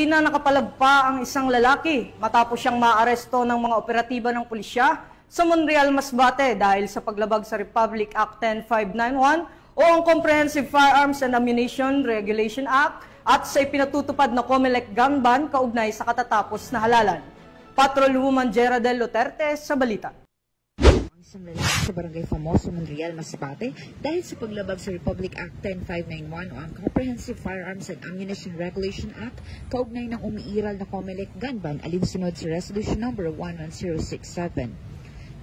na nakapalagpa ang isang lalaki matapos siyang maaresto ng mga operatiba ng pulisya sa Monreal, Masbate dahil sa paglabag sa Republic Act 10591 o ang Comprehensive Firearms and Ammunition Regulation Act at sa ipinatutupad na COMELEC gun ban kaugnay sa katatapos na halalan. Patrolwoman Jera del Luterte sa balita. Isang lalaki sa Barangay Famoso, Monreal, Masbate dahil sa paglabag sa Republic Act 10591 o ang Comprehensive Firearms and Ammunition Regulation Act kaugnay ng umiiral na COMELEC gun ban alinsunod sa Resolution Number 11067.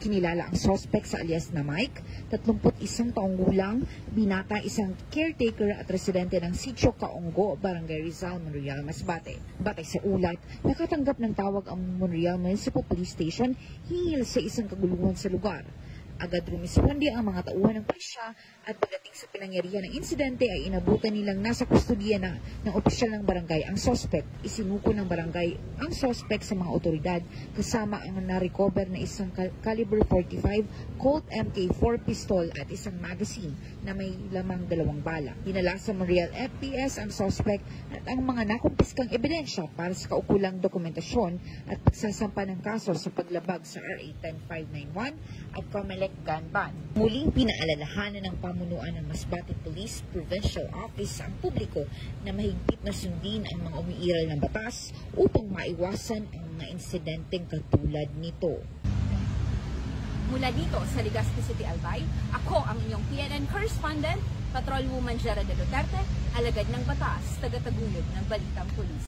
Kinilala ang suspect sa alias na Mike, 31 taong gulang, binata, isang caretaker at residente ng Sitio Kaonggo, Barangay Rizal, Monreal, Masbate. Batay sa ulat, nakatanggap ng tawag ang Monreal Municipal Police Station hinggil sa isang kaguluhan sa lugar. Agad rumisponde ang mga tauhan ng pulisya at pagdating sa pinangyarihan ng insidente ay inabutan nilang nasa kustodiya na ng opisyal ng barangay ang suspect. Isinuko ng barangay ang suspect sa mga otoridad kasama ang na-recover na isang caliber 45 Colt MK4 pistol at isang magazine na may lamang 2 bala. Dinala sa Monreal FPS ang suspect at ang mga nakumpiskang ebidensya para sa kaukulang dokumentasyon at pagsasampa ng kaso sa paglabag sa RA 10591 at COMELEC gun ban. Muling pinaalalahanan ng pamunuan ng Masbate Police Provincial Office ang publiko na mahigpit na sundin ang mga umiiral ng batas upang maiwasan ang mga insidenteng katulad nito. Mula dito sa Legazpi City, Albay, ako ang inyong PNN correspondent, Patrolwoman Jera del Luterte, alagad ng batas, tagataguyod ng Balitang Pulis.